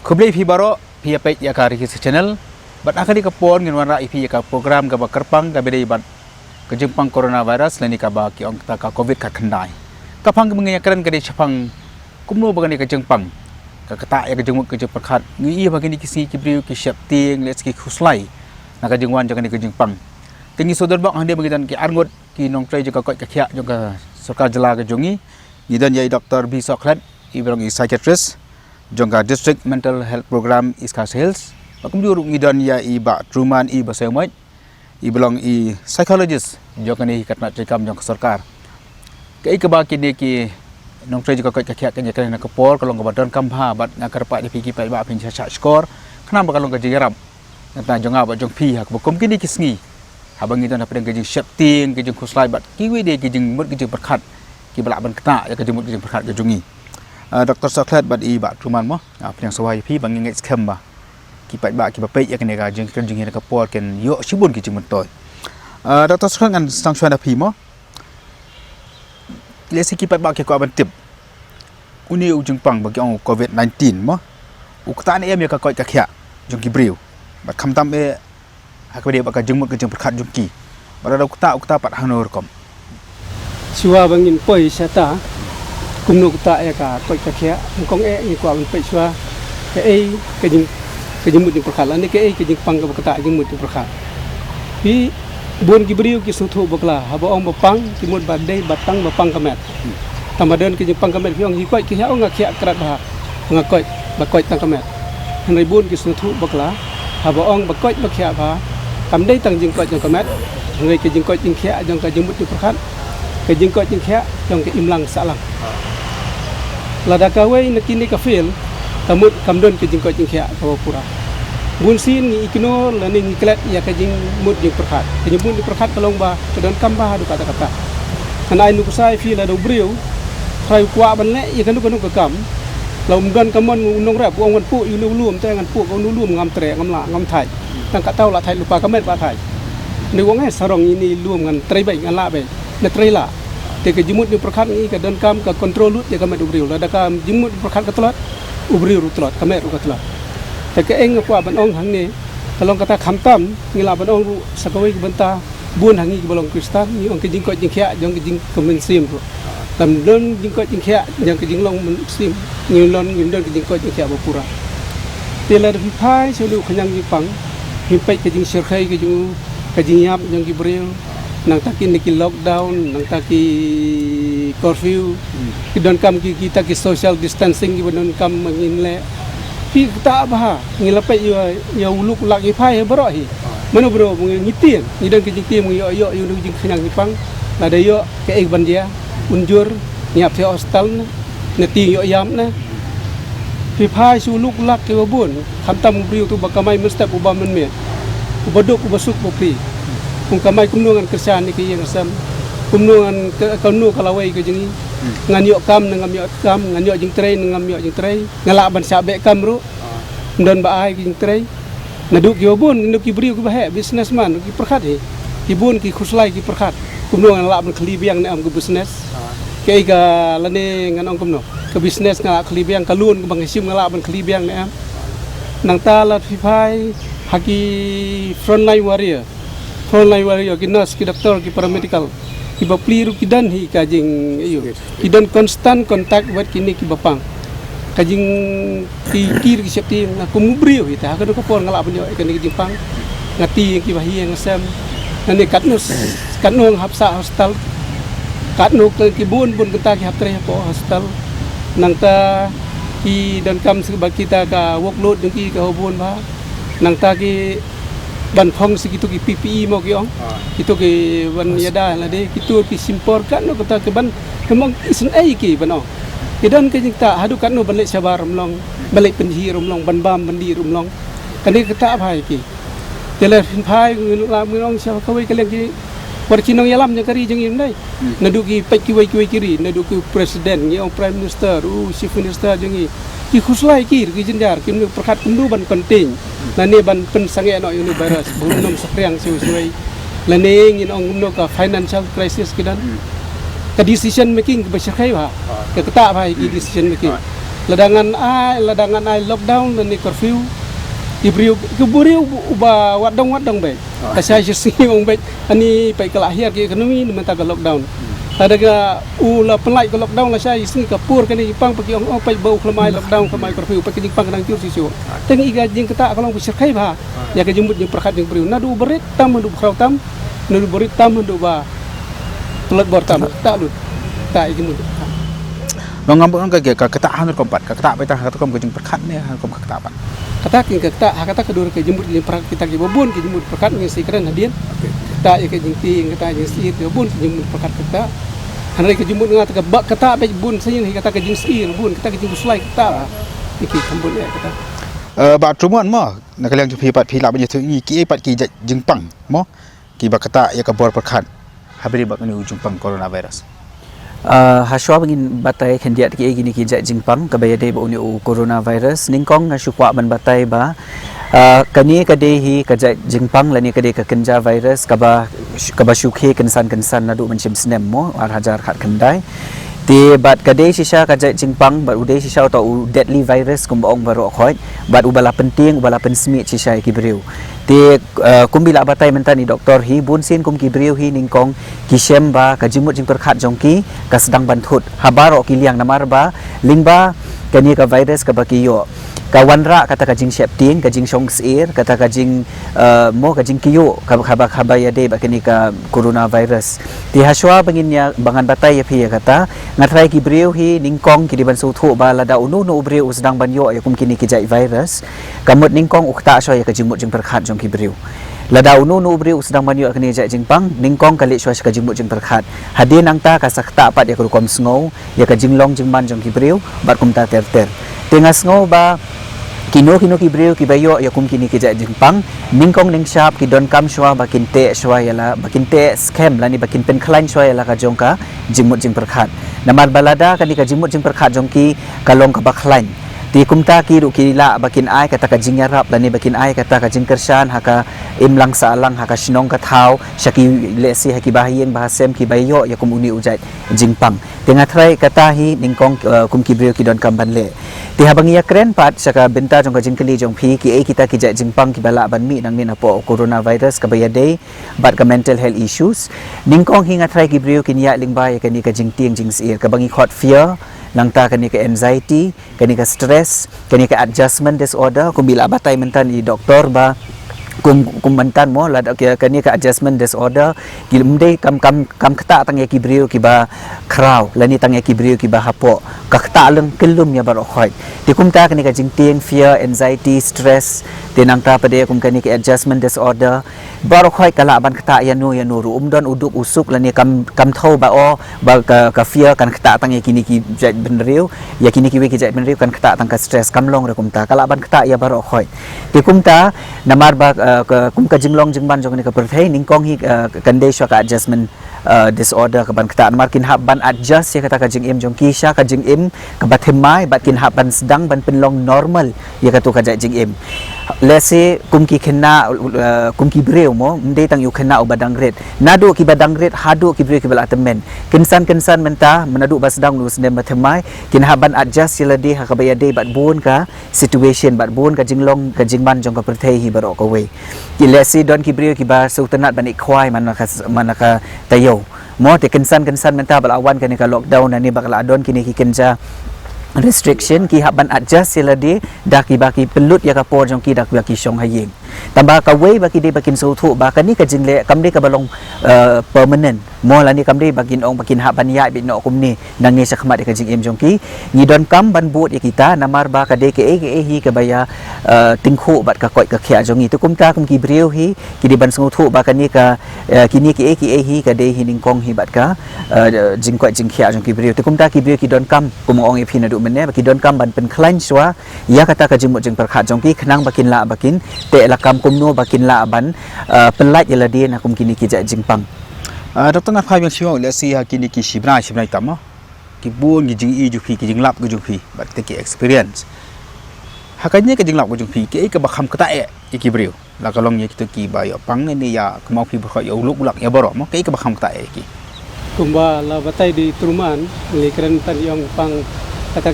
Kublai pi baro pi apa ya kari kis channel bat akali kapon ngin wana ipi ka program ka kerpang ka bedai bat kejempang coronavirus lani ka ba ki ong ta ka covid ka khandai kapang mengenya keren ka de chapang kumno bagani ka jengpang ka kata ya ka jengmuk ka jepakhat ngi bagani kisi ki briu ki syapting let's ki khuslai na ka jengwan jangan ka jengpang tingi sodor bak hande bagitan ki arngot ki nong trai juga ka khia juga sarkar jela ka jongi nidan yai Dr. B. Soklat ibrang psychiatrist jongga district mental health program Iskas Hills bakum diuruk ngidan ya iba truman i basemai i belong i psychologist jongga ni katna cikam jong sarkar ke ba kini ki nong trai juga ka khia ka nyakana ka por kalong ka badan kampha bat ngakar pa di pigi pa ba pin cha skor khna ba kalong ka jiram ngata jonga ba jong pi hak bakum kini kisngi habang ngidan apa dengan jing shapting ke jing khuslai bat kiwi de ke jing mut ke jing perkhat ki balak ban kena ya ke jing mut ke jing perkhat ke jungi Dr. Soklat bat i ba truman mo apa yang sawai pi bang ngets kem ba ki pat ba ki ba pe ya ke nega jing kan jing ka por ken yo sibun ki jing mentoy Dr. Soklat ngan stang shwana pi mo lesi ki pat ba ke ko ban tip uni ujung pang bagi ong covid-19 mo ukta ni em ya ka ko ka khia jong ki briu bat kham tam e hak dia bakal jengmut ke jeng perkhat jungki barada ukta pat hanur kom siwa bangin poi sata kumno ukta ya ka koi ka khia kong e ni kwa pe siwa ke jengmut jeng perkhat lani ke jeng pang ka kata jengmut jeng perkhat bi bun ki briu ki suthu bakla haba ong bapang ki mut badai batang bapang kamet tamadan ke jeng pang kamet ki ong hi koi ki ha ong khia krat ba ngakoi bakoi tang kamet hanai bun ki suthu bakla haba ong bakoi bakhia ba kam dei tang jing ko jong kamet ngai ke jing ko jing khia jong ka jeng mut jeng perkhat ke jing ko jing khia jong ke imlang salang lada ka wei nakini ka fil tamut kamdon ke jing ko jing khia ka pura bun sin ni ikno lani ni klet ya ke jing mut jeng perkhat ke jing mut jeng perkhat kalong ba kedon kamba du kata kata kanai nu kusai fil ada briu khai kwa ban le ya kan nu ka kam lom don kamon nong rap ong wan pu yu lu luom te ngan pu ko nu luom ngam tre ngam la ngam thai tang ka tau la thai lupa kamet ba thai ni wong ai sarong ini luom ngan tre bai ngan la bai na tre la te ke jimut ni perkhat ni ka don kam ka control lut ya kamet ubriu la da kam jimut perkhat ka tlat ubriu ru tlat kamet ru ka tlat te ke eng kwa ban ong hang ni kalong kata kham tam ni la ban ong ru sakawai banta bun hangi ki bolong kristan ni ong ke jing ko jing khia jong ke jing komen sim ru tam don jing ko jing khia jong ke jing long sim ni lon ni don ke jing ko jing khia ba pura te la fi phai selu khanyang jing pang hi pe ke jing sirkhai ke jing yap jong ki bril nang takin ni ki lockdown nang taki curfew ki don kam ki kita ki social distancing ki don kam mangin le pi ta ba ngila pe yo uluk lak hi phai bro hi mano bro ngitin ni don ki jing tim yo jing khanyang jing pang la da yo ke ek ban dia unjur nyap the hostel na ti yo yam na pi phai su luk lak ke bun kham tam briu tu bakamai mustap ubam men me ubaduk ubasuk bopri kum kamai kumnungan kerjaan ni ke yang sam kumnungan kanu kalawai ke jengi ngan yo kam ngam yo kam ngan yo jing trei ngam yo jing trei ngala ban sabe kam ru ndon ba ai jing trei naduk yo bun nduk ki briu ki bahe businessman ki perkhat ki bun ki khuslai ki perkhat kumnungan la ban khli biang ne am ke business ke ga lane ngan ong kumno ke business ngala khli biang kalun ke bang sim ngala ban khli biang ne am nang ta la fi phai haki frontline warrior ki nurse ki doktor ki paramedical ki bapliru ki dan hi kajing ayo ki dan constant contact buat kini ki bapang kajing ki kir ki safety na kumubriu kita ka do ka por ngala banyo ikan ki jingpang ngati ki bahi yang sam nani katnu hapsa hostel katnu ki bun kita ki haptre po hostel nang ta ki dan kam sebab kita ka workload deng ki ka hobun ba nang ta ki ban phong segitu ki PPE mo ki ong itu ki ban yada la de kitu ki simpor kan no kata ke ban kemang isen ai ki ban ong kidan ke jingta hadu kan no balik sabar romlong balik penhi romlong ban bam bandi romlong kan ni kata bhai ki tele phai la mong sa ka wei kaleng ki war chinong yalam nya kari jeng im dai nadu ki pek ki wei kiri nadu ki presiden ni ong prime minister chief minister jengi ki khuslai ki jenjar ki nu perkhat nu ban penting la ne ban pen sange no uni virus bunum sapriang suai la ne ngin ong no ka financial crisis kidan ka decision making ba shakai ba ka kata ba ki decision making ladangan ai lockdown dan ni curfew ibriu kuburiu uba wadong baik kasih sih orang baik ani pai kelahir ke ekonomi mentang lockdown ada ke ula pelai ke lockdown lah saya sini kapur kan Jepang pergi orang pai bau kelamai lockdown kelamai curfew pergi Jepang kadang cur sisu tengi iga jing ketak kalau berserkai bah ya ke jemput jeng perkat jeng beriu nadu berit tam nadu krautam nadu berit tam nadu ba pelat bortam tak lut tak jemput Mengambil orang ke ketahan tu kompat, ketak petah kata kom kejung perkat ni, kom ketapan. Kata king kata kedua ke jemput jeng perkat kita ke babun ke jemput perkat dengan sekeren hadian. Kata ya ke jeng ting kata jeng sir ke babun ke jemput perkat kata. Hari ke jemput dengan bak kata baik bun saya kata ke jeng sir bun kata ke jeng sulai kata. Iki kambun ya kata. Ba truman mo, nak kalian jumpa pat pila banyak tu ki pat ki jengpang mo. Ki ba kata ya ke bor perkat. Habis ba ni ujung pang coronavirus. Haswa bangin batai kendiat ki gini ki jingpang kabaya dei ba uni coronavirus ningkong na syukwa ban batai ba kani kadehi kaja jingpang lani kade ka kenja virus kaba syukhe kensan nadu mencim snem mo ar hajar khat kendai ti bat kade sisa kaja jingpang bat udai sisa atau deadly virus kumbaong baro khoi bat ubala penting ubala pensmi sisa ki breu ti kumbila batai mentani doktor hi bunsin kum ki breu hi ningkong kisem ba kajimut jing perkhat jongki ka sedang bantut habaro ki liang namar ba lingba kani ka virus ka bakiyo ka wanra kata kajing septing kajing songsir kata kajing mo kajing kiyo khaba ya de ba kani ka coronavirus ti haswa banginnya bangan batai ya phi kata ngatrai ki breu hi ningkong ki diban suthu ba lada unu no breu sedang banyo ya kum kini ki jai virus kamut ningkong ukta so ya kajimut jing perkhat jong ki breu lada unu no breu sedang banyo kani jai jingpang ningkong kali so ka jingmut jing perkhat hadin nangta ka sakta pat ya kom sngo ya ka jinglong jingman jong ki breu bat kum ta ter tengas ngo ba kino ki breu ki bayo ya kum kini ki jai jingpang ningkong ning shap ki don kam shwa bakin te shwa yala bakin te scam lani bakin pen khlain shwa yala ka jongka jingmut jing perkhat namar balada kani ka jingmut jing perkhat jongki kalong ka bakhlain ti kumta ki ru ki la bakin ai kata ka jingyarap lani bakin ai kata ka jingkersan haka imlang salang haka shinong ka thau shaki lesi haki bahiyeng bahasem ki bayo ya kum uni ujai jingpang tenga thrai kata hi ningkong kum ki breu ki don kam banle ti habang ya kren pat saka benta jong ka jingkeli jong phi ki ai kita ki jai jingpang ki bala ban mi nang min apo coronavirus ka bayade bat ka mental health issues ningkong hinga thrai ki breu ki nya lingba ya kani ka jingtieng jingsir ka bangi khot fear nangta kani ka anxiety kani ka stress kani ka adjustment disorder kumbila batai mentan i doktor ba kum mentan mo la kani ka adjustment disorder gilmde kam kata tang ki breu ki ba kraw lani tang ki breu ki ba hapo ka kata leng kelum ya bar khoi ti kum ta kani ka jingtieng fear anxiety stress tinang ta pade kum kani ka adjustment disorder bar khoi kala ban kata ya no ru umdon uduk usuk lani kam thau ba o ba ka fear kan kata tang ki ni ki jai benreu ya kini ki we ki jai benreu kan kata tang ka stress kam long re kum ta kala ban kata ya bar khoi ti kum ta namar ba kum ka jinglong jingban jong ni ka perthai ningkong hi kande sha ka adjustment disorder ka ban kata markin hab ban adjust ya kata ka jing im jong kisha ka jing im ka bathemai batkin hab ban sedang ban penlong normal ya ka tu ka jing im lese kum ki khena kum ki breu mo mde tang yu khena ubadang red nadu ki badang red hadu ki breu ki bal atemen kinsan menta menadu basdang nu snem bathemai kin hab ban adjust ya ladi ha ka bayade bat bun ka situation bat bun ka jinglong ka jingban jong ka perthai hi barok ka we ki lesi don ki breu ki ba sultanat ban ikhwai manaka tayo mo te kensan menta bal awan kani ka lockdown ani bakal adon kini ki kenja restriction ki haban adjust sila di daki baki pelut ya ka por jong ki dak baki syong hayeng tambah ka way baki de bakin suthu ba kani ka jingle kamde ka balong permanent mo la ni kamde bakin ong bakin haban ya bi no kumni nangi sa khmat ka jing em jong ki ni don kam ban buat ya kita namar ba ka de ke hi ka baya tingkhu bat ka koi ka khya jong itu kum ta kum ki breu hi ki di ban suthu ba kani ka kini ki hi ka de hi ning kong hi bat ka jing koi jing khya jong ki breu tu kum ta ki breu ki don kam kum ong e phina du mene baki don kam ban pen klain swa ya kata ka jimut jing perkhat jong ki khnang bakin la bakin te la kam kumno bakin la ban penlat ya ladi na kum kini ki ja jingpang doktor na phai yang siwa le si ha kini ki shibrai tama ki bun ki jing i ju phi ki jing lap ku ju phi bat te ki experience hakanya ke jing lap ku ju phi ki ka ba kham kata e ki breu la kalong ye ki ki ba ya pang ni ya kemau phi ba ya uluk ulak ya baro mo ki ka ba kham kata e ki kumba la batai di Truman ni keren tan yang pang kata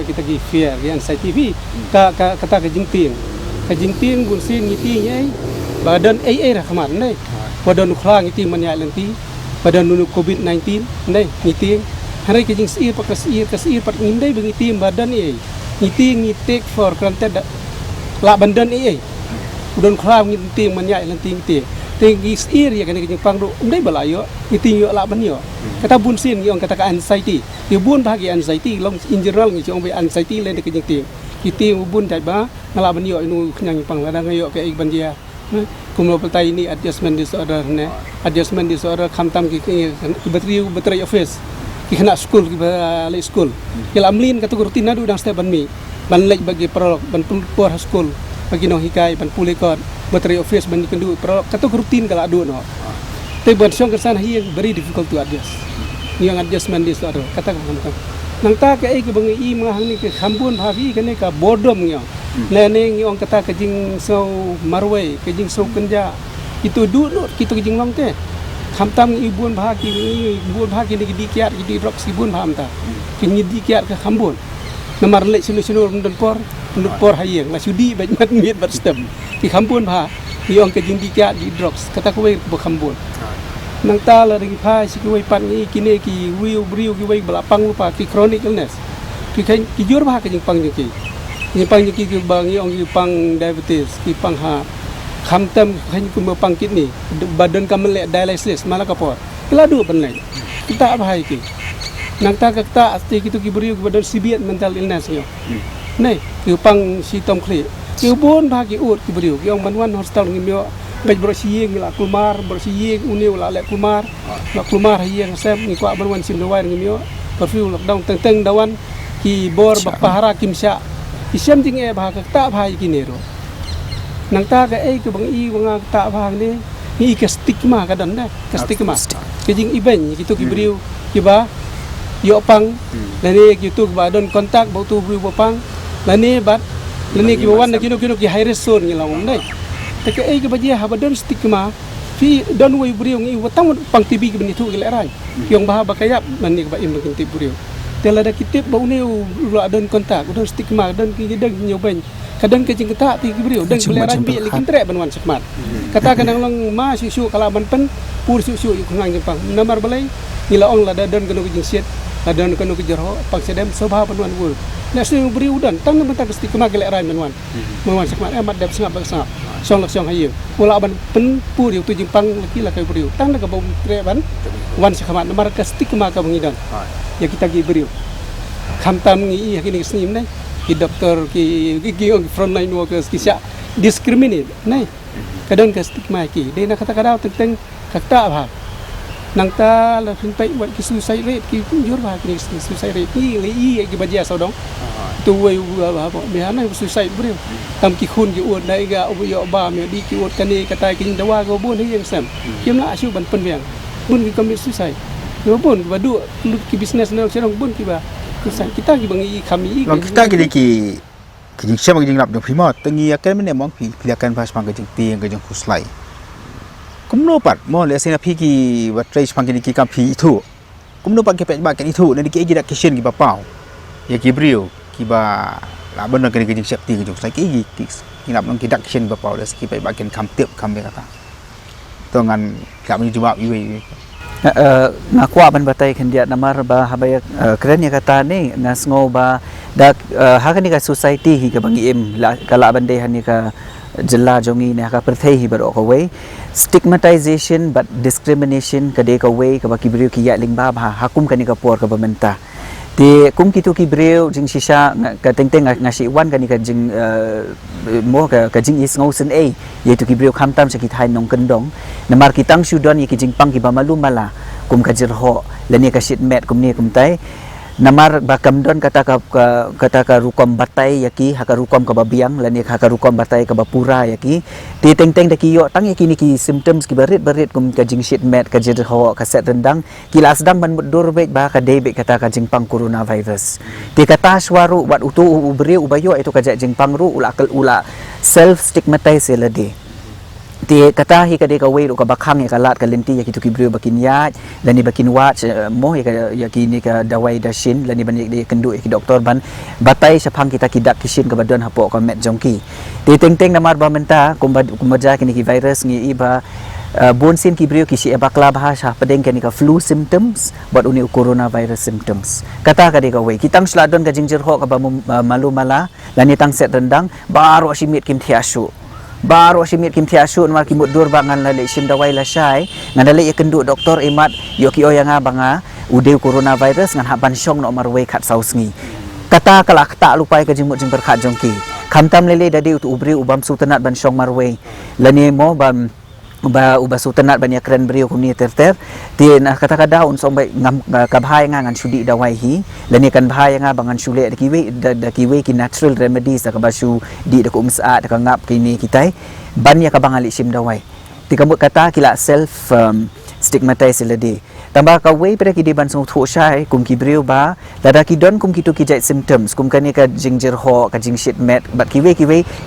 kita gi fear gi anxiety kata ke jingting bun sin ngiti nyai badan ra khamat nei badan khla ngiti manya lanti badan nu covid-19 nei ngiti hari ke jing sir pak kasir pat ngindai bengiti badan ngiti take for granted la bandan udon khla ngiti manya lanti ngiti tinggi sir ya kan ke jing pang ru ndai balayo ngiti yo la ban yo kata bun sin yang kata anxiety dia bun bahagia anxiety long in general ngi chong be anxiety len ke jing ting kita bun dai ba ngala ban yo inu khnyang pang la yo ke ik ban dia kumlo petai ini adjustment disorder khamtam ki bateri office ki kena school ki balik school ki lamlin kata rutin adu dang step ban mi ban lek bagi prolog ban por school bagi no hikai ban pulikot bateri office ban kendu prolog kata rutin kala adu no te ban song kesan hi very difficult to adjust yang adjustment disorder kata khamtam nang ta ke ai ke bangi i mangahang ni ke khambun bhavi ke ne ka bodom ngyo lene ngyo kata ke jing so marwai ke jing so kenja itu dulu kita ke jing long te khamtam ibun bhagi ni dikiat di rock sibun pham ta ke ni dikiat ke khambun namar le sinu ndon por hayeng la sudi baj mat miet bat stem ki khambun bha ngyo ke jing dikiat di drugs kata ko we ko khambun nang ta la ring phai si ki pan ni kine ki riu ki wei belapang lupa ki chronic illness ki jur ba ka jing pang ki bang yong ki pang diabetes ki pang ha kham tam khan ku ma pang kidney badan kam le dialysis mala ka por kila du pan lai kita bhai ki nang ta ka ta asti ki tu ki riu ki badan sibiat mental illness yo nei ki pang si tom khli ki bon ba ki ut ki riu ki ong ban wan hospital ngi myo baj bersiyeng la kumar bersiyeng uniu la le kumar hayeng sem ni kwa ban sim dawan ngi myo curfew lockdown teng dawan ki bor bakpahara kimsya isem ting ba ka ta bhai ki nero nang ta ka ke bang i wanga ta bhang ni hi ke stigma ka dan ke stigma ke jing event ki tu ki briu ki ba yo pang la ni ki tu ba don kontak ba tu briu ba pang la ni ki wan na kino ki high risk zone ngi la dai take ke baje ha badan stigma fi don way briu ngi watang pang tibi ki bani tu ki lerai yong ba kayap man ni ba im ki tib briu tela da kitip ba uneu la don kontak don stigma don ki deng nyoben kadang ke jing kata ti ki briu deng lerai bi likin tre ban wan sakmat kata kadang long ma su kala ban pen pur su yu ngang pang namar balai ni la ong la da don kanu ki jing siet la don kanu ki jero pang sedem sobha ban wan wul na su briu dan tang ban ta stigma ki lerai ban wan sakmat amat dap sangap song lak song hayeng wala ban pen pur yu tu jing pang laki la kai briu tang na ka bom tre ban wan sakmat namar ka stigma ka bangidan ya kita gi briu khamtam ngi ya kini snim nai ki doktor ki front line workers ki sya discriminate nai kadang ka stigma ki de na kata kada teng kata ba nang ta la phin pai wat ki suicide rate ki jur ba ki suicide rate ni li ki baja sau dong tu wei ba me hanai suicide briu tam ki khun ki uot dai ga yo ba me di ki uot kani kata ki dawa go bun hi yang sam kim la asu ban pen wiang bun ki commit suicide yo bun ba du ki business na cherong bun ki ba kita ki bangi kami long kita ki jing syam ki jing lap jong primot tengi akan men mong pilakan pas pang ke jing tiang ke jing khuslai kumno pat mo le sena pi ki wat trai pang ki kam pi itu kumno pat ke pe ba ke itu ne ki dak kitchen ki ba pau ya ki briu ki ba la ban ke jing syap ti ke jong sai ki lap nong ki dak kitchen ba pau le ki pe ba ken kam tiap kam be kata tongan kam ni jawab iwe ngakwa ban batai khendiat namar ba habaya keren ya kata ni ngasngo ba dak hakani ka society hi ka bangi em kala ban de hani ka jilla jongi ne ka perthei hi baro ka way stigmatization but discrimination ka de ka way ka baki brio ki ya lingba ba hakum kani ka por ka bamenta ti kum kitu ki brio jing shisha ka tengteng ngasi wan kani ka jing mo ka jing is ngau sen a yaitu ki brio khamtam sa ki thai nong kendong namar ki tang sudon ye ki jing pang ki ba malu mala kum ka jirho lani ka shit met kum ni kum tai namar ba kamdon kata ka rukom batai yaki haka rukom ka babiang lani haka rukom batai ka bapura yaki ti teng-teng daki yo tang yaki ni ki symptoms ki barit kum ka jing shit met ka jirho ka set rendang ki la sedang ban dur bet ba ka debek kata ka jing pang coronavirus ti kata swaru wat utu ubri ubayo itu ka jing pang ru ula self stigmatize lade Ti kata hi kade ka wei ka bakhang ya kalat ka lenti ya kitu kibrio bakin ya dan ni bakin wat mo ya kini ka dawai dashin dan ni ban ya kendu ya ki doktor ban batai sapang kita kidak kisin ka badan hapo ka met jongki ti teng namar ba menta kumbaja kini ki virus ngi iba bon sin kibrio kisi bakla bahasa pedeng kini ka flu symptoms buat uni coronavirus symptoms kata kade ka wei kitang sladon ka jingjir ho ka ba malu mala dan ni tang set rendang baru asimit kim tiasu baru asimit kim tiasu mar kimut dur bangan lale sim dawai la syai ngandale ya kendu doktor imat yoki oyanga banga ude coronavirus ngan haban syong no marwe khat sausngi kata kala tak lupai ka jimut jing berkhat jongki kamtam lele dadi utu ubri ubam sultanat ban syong marwe lani mo bam uba sultanat ban ya keren brio kumni terter ti na kata daun sombai ngam kabhai ngan sudi dawai hi lani kan bahaya nga bangan sule da kiwe ki natural remedies da kabasu di da kum saat da ngap kini kitai ban ya kabangali sim dawai ti kamut kata kila self stigmatize ledi tambah ka wei pada ki di ban sung tho syai kum ki brio ba lada ki don kum ki tu ki jai symptoms kum kan ka jingjir ho ka jing shit met bat kiwe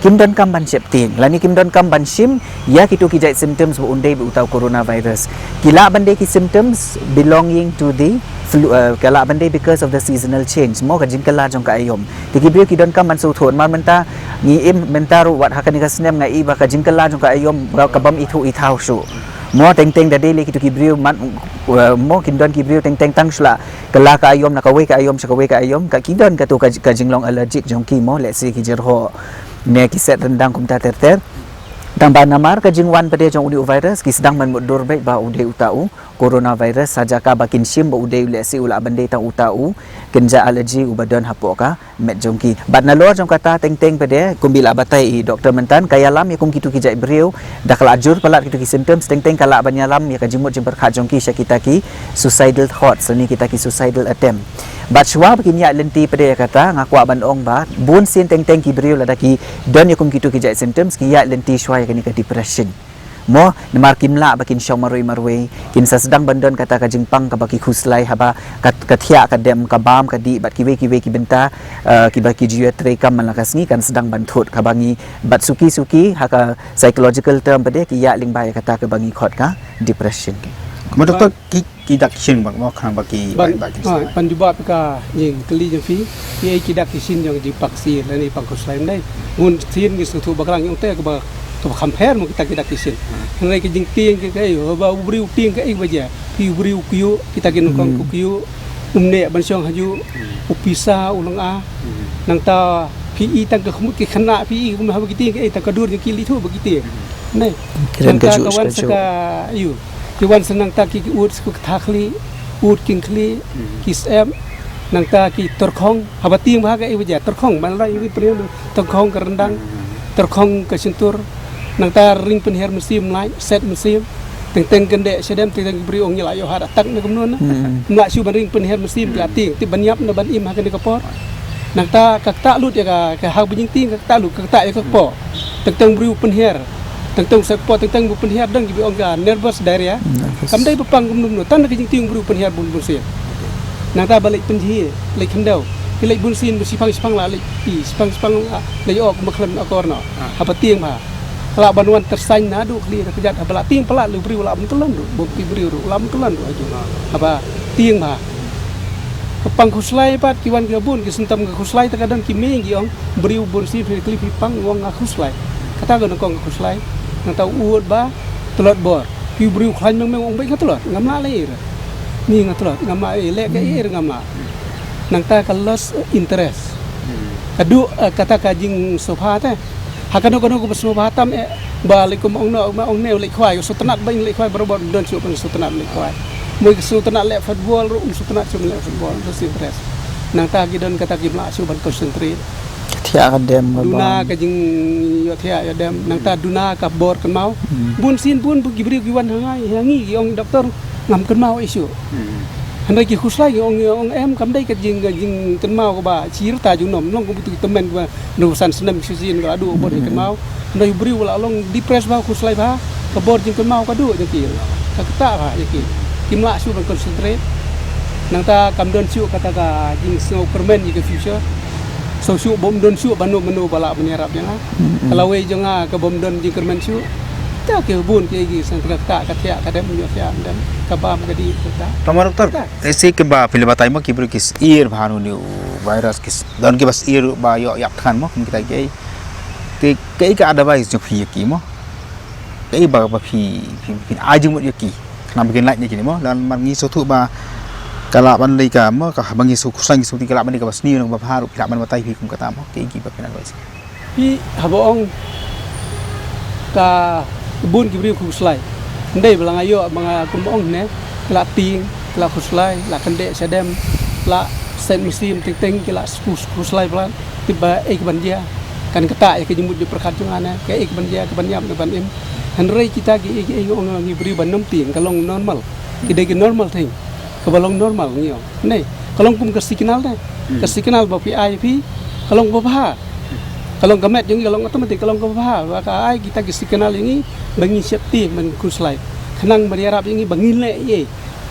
kim don kam ban septin lani kim don kam ban sim ya ki tu ki jai symptoms bu undai bu utau coronavirus kila bande ki symptoms belonging to the flu kala bande because of the seasonal change mo ka jing kala jong ka ayom ti ki brio ki don kam ban su thon man menta ngi im mentaru wat hakani ka snem ngai ba ka jing kala jong ka ayom ka bam ithu ithau su mo teng da daily kitu kibrio man mo kindon kibrio teng tang sla kala ka ayom na ka ayom sa ka ayom ka kindon ka tu ka jinglong allergic jong ki mo let's say ki jerho ne ki set rendang kum ta ter tambah namar ka jingwan pada jong udi virus ki sedang man mudur baik ba ude utau coronavirus saja ka bakin sim ba ude let's say ula bande tang utau kenja allergy ubadan hapo ka met jong ki bat na lor jong kata teng pada kumbila batai doktor mentan kaya lam ya kum kitu ki jai beriu dak lajur palat kitu ki symptoms teng kala banyalam ya ka jimut jim berkhat jong ki kita ki suicidal thoughts ni kita ki suicidal attempt bat shwa bakin ya lenti pada ya kata ngakwa ban ong ba bun sin teng ki beriu ladaki don ya kum kitu ki jai symptoms ki ya lenti shwa ya ka depression mo nemar kimla bakin syong marui kin sedang bandon kata ka jingpang ka baki khuslai haba kathia ka dem ka bam ka di bat kiwe ki benta ki baki jiwa trekam malakasngi kan sedang bantut ka bangi bat suki haka psychological term pade ki ya ling bai kata ka bangi khot ka depression Kemudian doktor kidak kisin bak mo khang baki ban juba ka jing kali jeng fi ki kidak kisin jong di paksi lani pangkuslai dai mun sin ki su bakrang yong te ka ba to compare mo kita kisin ngai ki jing tieng ki kai ba ubriu tieng ka ik baja ki ubriu kiu kita kin kong kiu umne ban syong haju upisa ulang a nang ta PE tang ka khmut ki khana PE kum ha ba ki tieng ka ta ka dur ki li thu ba ki tieng nei keren ka ju kawan saka yu ki wan senang ta ki ut ku thakli ut king kli kis em nang ta ki torkhong haba tieng ba ka i baja torkhong man ra i pri torkhong ka rendang torkhong ka sintur nang ta ring penher musim lai set musim teng gende sedem teng bri ong nyala yo hada tak na kumnon na su ban ring penher musim ka ting ti ban yap na ban im ha ka ni ka por nang ta ka ta lut ya ka ha bin ting ka ta lut ka ta ya ka po teng bri penher teng sek po teng bu penher dang bi ong ga nervous diarrhea kam dai pang kumnon tan ka jing ting bri penher bun musim nang ta balik penhi lek kendau ki lek bun sin sipang la lek pi sipang lek ok maklan akor no apa tieng ma la banwan tersang na du kli ka jat bala tieng pala lu bri ulam telan du bom pi bri ulam telan du aju apa tieng ma pang khuslai pat ki wan gabun ki sentam ka khuslai takadang ki meng gi ong bri bun si kli pi pang wong nga khuslai kata ga kong khuslai nang tau uot ba telot bor ki bri khlan meng ong bai ka telot ngamla le ni ngatlot ngama le ka ir ngama nang ta ka loss interest adu kata ka jing sofa ta hakano ko besmo batam balikum ong ne le khwai so tanat bain le khwai barobor don su pen so tanat le khwai moi su tanat le football ru su tanat su le football loss interest nang ta gi don kata gi ma su ban concentrate thia ka dem duna ka jing yo thia ya dem nang ta duna ka bor kan mau bun sin bun bu gibri gi wan hangi gi ong doktor ngam kan mau isu Hendak ki khuslai ong em kam dai ka jing kan mau ka ba chir ta ju nom long ko butu temen ba no san senam susin ka adu bor kan mau ndai bri wala long depress ba khuslai ba ka bor jing kan mau ka du je ki ka ta ba je ki kim la su ban concentrate nang ta kam don su kata ka jing so permen ji future so su bom don su banu bala menyerap ya kalau we jonga ka bom don jing kermen su kita ke bun ke igi san tak katia kadam yo ya dan kabam gadi kita Tama doktor, ऐसे के बा पहले बताई मो कि ब्रो किस ईयर Bhanu new virus किस दन के बस ईयर बा यो याप खान मो kita के cái ada baik जो फिर की मो cái bा बा फिर आज जो यो की nam bikin like ni kini mo dan mangi sotu ba kala ban lei ka mo ka bangi su kusang su ti kala ban ka bas ni nang ba haru pila ban matai pi kum kata mo ke ki ba pina ba pi habong ka bun ki bri ku slai ndai belang ayo mga kumong ne la ting la ku slai la kande sadem la sen musim ting ting ki la ku slai plan tiba ek banjia kan kata ke jemut di perkat jungana ke ek banjia ke banyam de ban im hanrei kita ki ek ong ngi bri ban nom ting kalong normal ki de ki normal thing ke balong normal ngi nei kalong kum ke signal ne ke signal ba pi ai pi kalong ba ha kalong gamet yung kalong otomatik kalong ko ba wa ka ai kita gisi kenal ini bangi safety men kuslai khanang mariarap ini bangi le ye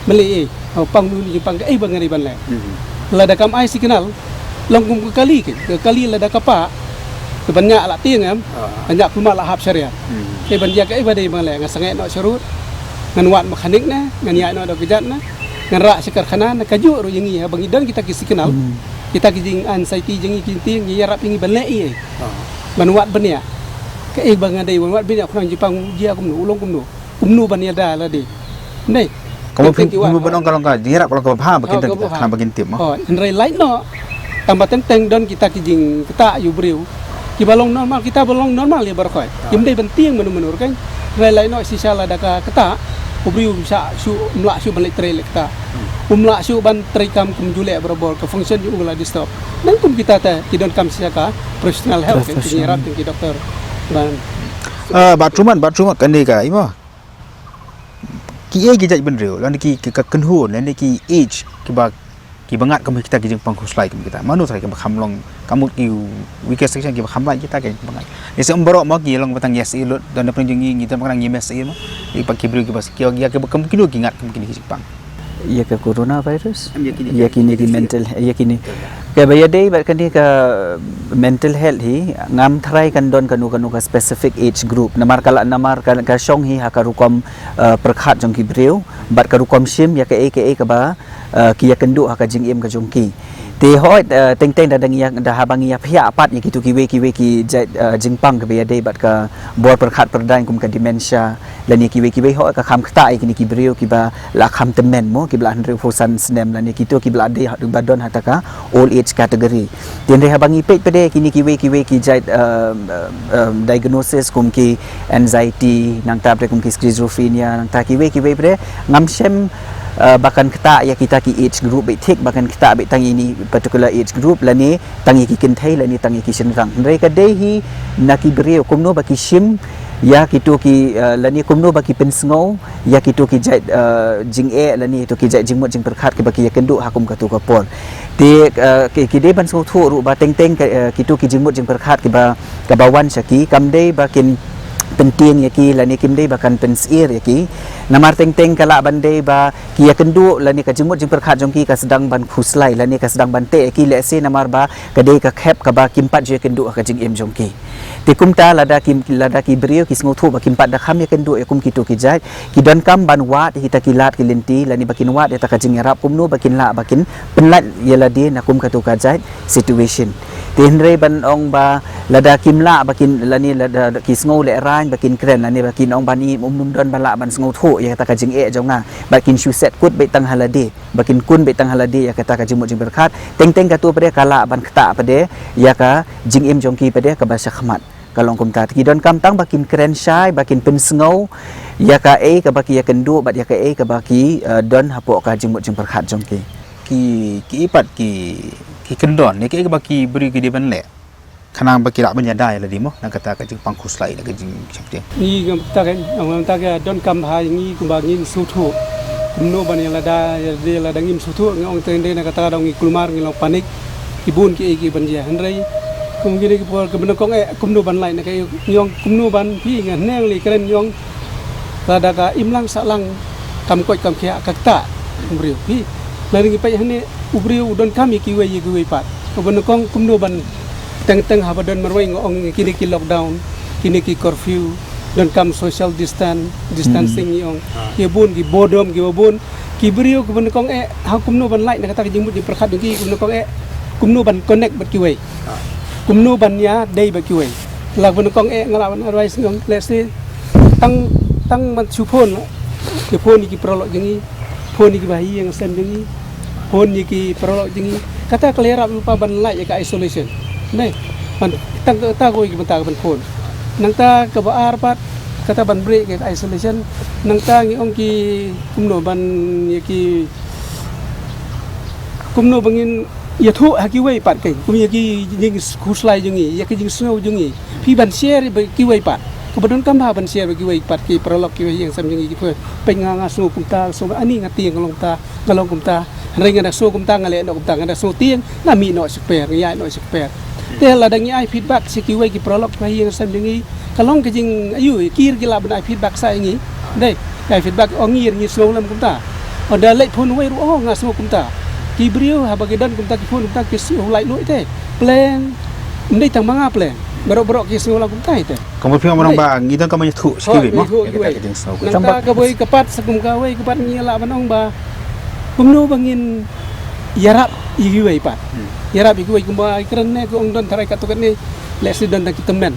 mele ye pang nu ni pang ai bangari ban le la da kam ai si kenal long kum kali la da kapa ke banyak la tiang am banyak kuma la hab syariat ke banyak ai badai bang le ngasangai no syurut ngan wat mekanik na ngan ya no da kejat na ngan ra sekar khana na kaju ro yang i bangi dan kita gisi kenal kita kijing anxiety jengi kinting ya rap ingi balai ye banwat bania ke bang adai banwat bania khang jipang dia kumnu ulong kumnu bania da la de nei kamu kamu benong kalau ka dirap kalau ka paham bakin kita kan bakin tim oh enrai lain no tambah tenteng don kita kijing kita yu briu ki balong normal kita balong normal ya barkoi kim dei penting menur kan enrai lain no sisa la da ka kita briu sa su mla su balik trail kita umla su ban trikam kum jule berobol ke function ju ula di stop dan kum kita ta kidon kam siaka professional health kan nyerap ki dokter ban batruman kan ni ka imo ki e ki jaj ben reu lan ki ka kenhun lan ki age ki ba ki bangat kamu kita ki jeng pangkhus lai kita manu sai ka kham long kamu ki weekend section ki kham lai kita ka bangat ni se umbaro mo ki long batang yes ilut dan dapat jengi kita makan yemes i mo i pa ki bru ki bas ki ya ki kamu ki ngat kamu ki jepang ia ke coronavirus ia kini di mental ia kini ke baya day bat kan ke mental health hi ngam thrai kan don kanu ka specific age group namar kan ka shong hi ha ka rukom perkhat jong ki breu bat ka rukom sim ya ke ka ba ki ya kendu ha ka jing em ka jong ki te hoi teng da dang ya da ha bang ya phya apat ya kitu ki we ki jingpang ke baya day bat ka bor perkhat perdain kum ka dementia lani ki we hoi ka kham khta kini ki breu ki ba la kham temen mo ki bla 100% snem lani kitu ki bla de badon hataka old age category tin re habangi pej pede kini ki we ki jait diagnosis kum ki anxiety nang tap kum ki schizophrenia nang ta ki we pede ngam sem bahkan kita ya kita ki age group tik bahkan kita tang ini particular age group lani tangi ki kinthai lani tangi ki senrang mereka dehi naki brio kumno baki sim ya kitu ki lani kumno baki pensngau ya kitu ki jait jing lani tu ki jait jingmot jing perkhat ki baki ya kendu hakum katu kapor ti ki de ban so thu ru ba teng kitu ki jingmot jing perkhat ki ba kabawan saki kamde bakin penting ya ki lani kimde bahkan pensir ya ki namar teng kala bande ba ki ya kendu lani ka jengmut jeng perkhat jong ki ka sedang ban khuslai lani ka sedang bante ki le se namar ba ka de ka khep ka ba kimpat je kendu ka jeng em jong ki tikum ta lada ki brio ki sngotu ba kimpat da kham ya kendu ya kum kitu ki jai ki don kam ban wat kita kilat ki lenti lani bakin wat ya ta ka jeng yarap kumnu bakin la bakin penlat ya ladi nakum ka tu ka jai situation tinre ban ong ba lada kimla bakin lani lada ki sngo le ran bakin kren lani bakin ong bani umnum don bala ban sngo thu ya kata ka jing jong na bakin shu set kut be tang halade bakin kun be tang halade ya kata ka jimut jing berkat teng ka tu pade kala ban kata pade ya ka jing em jong ki pade ka bahasa khmat kalong kum ta ki don kam tang bakin kren shai bakin pen sngo ya ka ka baki ya kendu bat ya ka ka baki don hapo ka jimut jing berkat jong ki ipat ki kendon ni ke baki beri ki di ban le khanang baki rak ban ya dai la di mo nang kata ka jing pangkhus lai la ka jing chapte ni gam ta kan ong ta ga don kam ha ni kum ba ngin su thu kumno ban ya lada ya de la dangim su thu ngong teng de na kata dong ngi kulmar ngi long panik kibun ki ban ya hanrei kum gi ki por ke ben kong kumno ban lai na kai nyong kumno ban pi ngan neng li kren nyong lada ka imlang salang kam koi kam khia kakta kumriu pi lari pa hane ubriu don kami ki we pat ben kong kumno ban teng ha badon marwai ngong kini ki lockdown kini ki curfew dan kam social distancing yong ki bun ki bodom ki babun ki brio ki bun kong ha kumno ban lai na kata ki jimut di perkhat ki kumno kong kumno ban connect bat ki wei kumno ban ya dei bat ki wei la bun kong ngala ban advice ngong let's say tang man chu phone ki phone ni ki prolog jengi phone ni ki bahi yang sem jengi phone ni ki prolog jengi kata kelera lupa ban lai ya ka isolation nei ban tang ta ko ki ban ta ban phone nang ta ka ba arpat kata ban break ke isolation nang ta ngi ong ki kumno ban ye ki kumno bangin ya thu ha ki wei pat ke kum ye ki jing khuslai jingi ye ki jing snow jingi phi ban share ba ki wei pat ko badon kam ha ban share ba ki wei pat ki prolog ki wei yang sam jingi ki phe peng nga snow kum ta so ani nga tieng long ta ngalong kum ta ring nga so kum ta ngale no kum ta nga so tieng na mi no super ya no super te la dang ai feedback si ki wei ki prolog ba yang sam jingi kalong ke jing ayu kir ki la ban ai feedback sai ngi dei ai feedback ong ngir ngi snow lam kum ta oda leit phun wei ru nga snow kum ta ki brio ha bagi dan kum ta ki phun kum ta ki si lai lui te plan ndai tang manga plan berok-berok ki snow lam kum ta te kamu phi orang ba ngi dan kamu thu skill mo ka jing sau nang ta ka boi kapat sakum ka wei kapat ngi la ban ong ba kumno bangin yarap igi wei pat yarap igi wei kum ba ikran ne ko ong don tarai ka to kan ni let's say don ta ki temen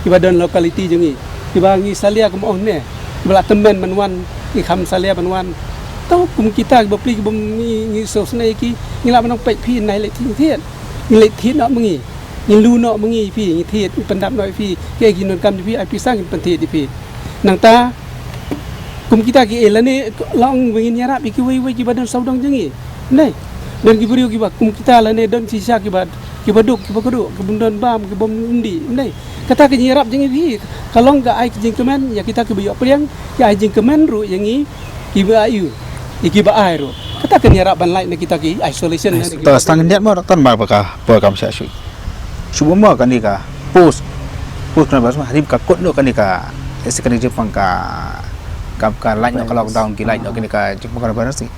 kiba don locality jengi kiba ngi salia kum on ne bela temen manwan ngi kham salia manwan tau kum kita ba pli bom ngi so snai ki ngi la manong pe phi nai le thi thiet ngi le thi no mengi ngi lu no mengi phi ngi thiet pendap noi phi ke gi non kam phi ai pi sang pen thiet di phi nang ta kum kita ki elane long wingin nyarap ki wei ki badan saudang jengi nei dan ki beriu ki ba kum kita lane don sisa ki ba duk ki ba koduk ki bundon bam ki bom undi nei kata ke nyerap jengi bi kalau enggak ai jing kemen ya kita ke biok priang ya ai jing kemen ru yengi ki ba ayu iki ba ai ru kata ke nyerap ban lai ne kita ki isolation ne to stang niat mo tan ba ka po kam sha shui shubo mo kan ni ka post kan ba hari ka kot no kan ni ka ese kan je pang ka lai no ka lockdown ki lai no kan ni ka jipang ka ba si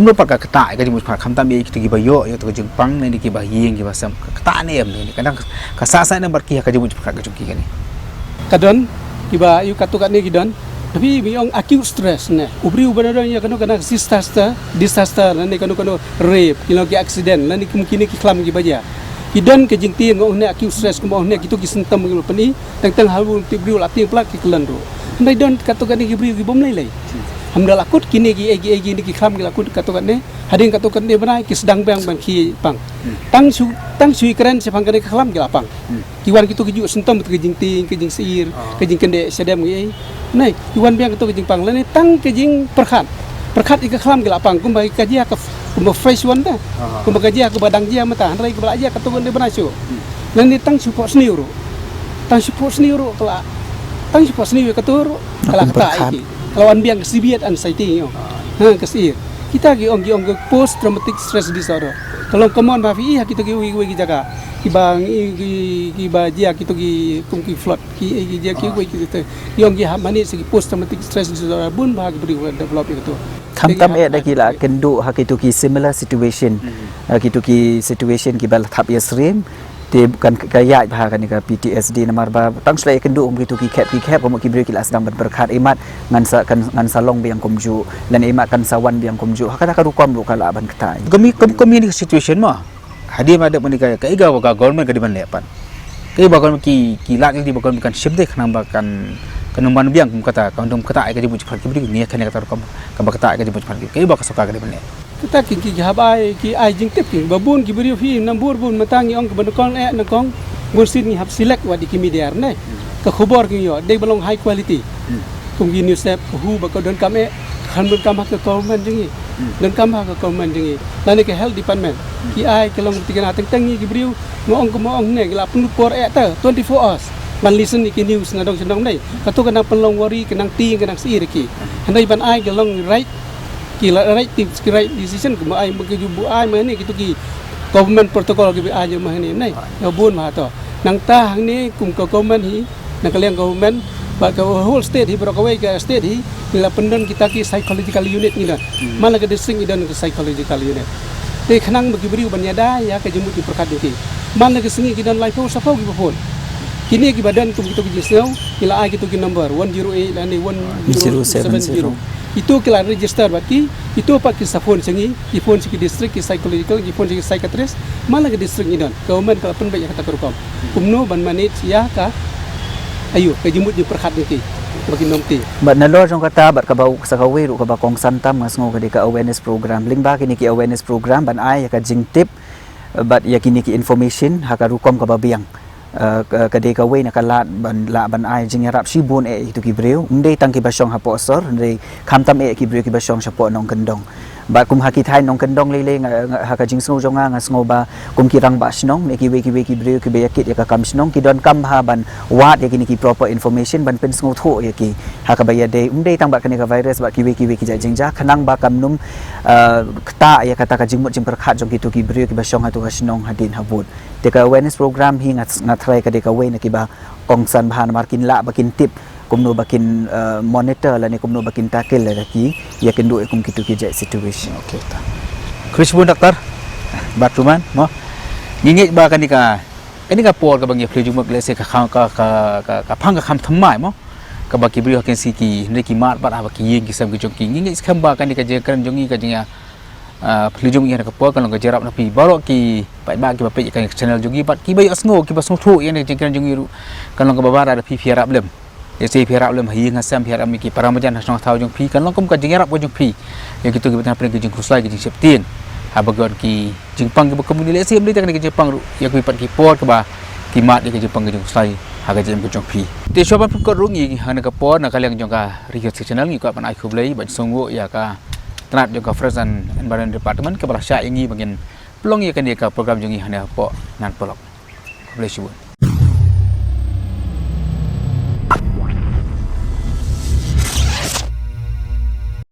no pa ka kata ka jimu pa kham tam ye ki ba yo yo to jing pang ne ki ba ying ki ba sam kata ne em ni kadang ka sa sa ne bar ki ka jimu pa ka jung ki kan ni kadon kiba yu katukan ni kidon tapi biong acute stress ne ubri ubanadon ya kanu kana disaster ne kanu rape kilo ki accident lani kemungkinan ki klam ki baja kidon ke jing tin ngong ne acute stress ko ne kitu ki sentam ngil pani tang halu ti bri la ting plak ki klan ro ndai don katukan ni ki bri ki bom lai hamdal akut kini ki egi ni ki klam ki akut katukan ne hading katukan ne banai ki sedang bang ki pang tang sui keren sepang kene klam ki lapang kiwan kitu ki ju sentam ke jing ting ke jing seir ke jing kende sedem ngi nai kiwan biang kitu ke jing pang lane tang ke jing perkhat ik klam ki lapang kum bagi kajia ke kum fresh one da kum kajia ke badang dia mata rai ke belaja katukan ne banai su lane tang support sniuru kala tang support sniuru katuru kala kata iki lawan biang sibiat anxiety yo ke seir kita ki ong post traumatic stress disorder kalau kemon bafi kita ki jaga ki bang ki bajia kita ki kum ki float ki dia ki kita ong ki hamani segi post traumatic stress disorder bun bahag beri develop itu kham tam da ki la kendu ha ki tu ki similar situation ki tu ki situation ki bal thap yasrim te bukan gaya bah kan ka PTSD namar ba tang slai kendu gitu ki khap ko ki bri ki la sedang berkhat imat ngan salong biang komju lan imat kan sawan biang komju hakata ka rukom lu kala ban kata kami ni situation mo hadi ma de menikah ka iga ka government ka di ban lepan kai bakon ki lak di bakon kan shibde khana bakan kanumban biang kum kata ka ndum kata ai ka jibu phar ki bri ni khane kata rukom ka bakata ai ka jibu phar ki kai bak soka ka di ban kita ki habai ki ai jing tip ki babun ki beri fi nambur bun matangi ong ban kong na kong bursin ni hab select wa di ki media ne ka khobor ki yo de belong high quality kum gi news app hu ba ko don kam khan bun kam ka government jingi don kam ka government jingi lani ke health department ki ai ke long tiga teng ni ki beri ngong ko ong ne la pun por ta 24 hours ban listen ki news na dong sendong dai ka to kana pelong wari kenang ti kenang si ki handai ban ai ke long right kila right decision ko ai magju bu ai ma ni kitu ki government protocol ki ai ma ni nai ngabun ma to nang ta hang ni kum ko government hi nang kalian government ba ka whole state hi bro ka wei ka state hi la pendon kita ki psychological unit ni da mala ka dising idan ka psychological unit te khanang bagi beri banyada ya ka jemu ki perkat ki mala ka singi ki dan life sapau ki bofon Kini ki badan tu kita register kila ai kita ki number 108 lani 1070. Itu kila register berarti itu apa ki phone sengi ki phone ki district ki psychological ki phone ki psychiatrist malah ke district ni don government kalau pun baik kata kerukom kumno ban manage ya ka ayo ke jimut di perkhat ni bagi nomti bat nalor jong kata bat ka bau sa kawe ru ka ba kong santam ngas ngo ka awareness program ling ba kini ki awareness program ban ai ka jing tip bat ya kini ki information ha ka rukom ka ba biang ka de ka we na ka la ban ai jing yarap sibun itu ki breu ndei tang ki ba syong ha po sor ndei kham tam ki breu ki ba syong sapo nong kendong bat kum haki thai nong kendong lele ha ka jing sno jonga ngas ngo ba kum kirang ba snong ne ki we ki breu ki be yakit ya ka kam snong ki don kam ha ban wat ya kini ki proper information ban pen sngo tho ya ki ha ka ba ya de ndei tang ba kani ka virus ba ki we ki ja jing ja khanang ba kam num ta ya kata ka jing mut jing perkhat jong ki tu ki breu ki ba syong ha tu ka snong hadin habut de ka awareness program hi ngat try ka de ka we na ki ba kong san bahan markin la bakin tip kumno bakin monitor la ni kumno bakin tackle la ki ya kendo kum kitu ki jai situation okey ta Chris pun doktor batuman mo ngingit ba kan ka por ka bang ye phlejung mak le se ka phang ka kham thamai mo ka ba ki bri hakin si ki ne ki mat ba ba ki yin ki sam ki jong ki ngingit kham ba kan ka je kan jong ka jing ya phlejung ye ka por kan ka jarap na pi baro ki ba ki ba pe kan channel jong bat ki ba asngo ki ba song thu ye ne jing kan jong ru kan long ka ba ra pi rap lem ya si rap lem hi ngasam rap mi ki para majan hasong thau jong pi kan long kum ka jing rap jong pi ye ki tu ki ba pre ki jing khuslai ki jing sep tien ha bagon ki jingpang ki bakom ni le sim ni tak ni jingpang ya ki pat ki por ka ba ki mat ki jingpang ki jing sai ha ga jing ki jong pi te shoban pu ko rungi ha na ka por na ka leng jong ka research channel ni ko pan ai khublei ba songo ya ka trat jong ka forest and environment department ka bala sha ingi bangin pelong ya kan dia ka program jong ni ha na po nan polok khublei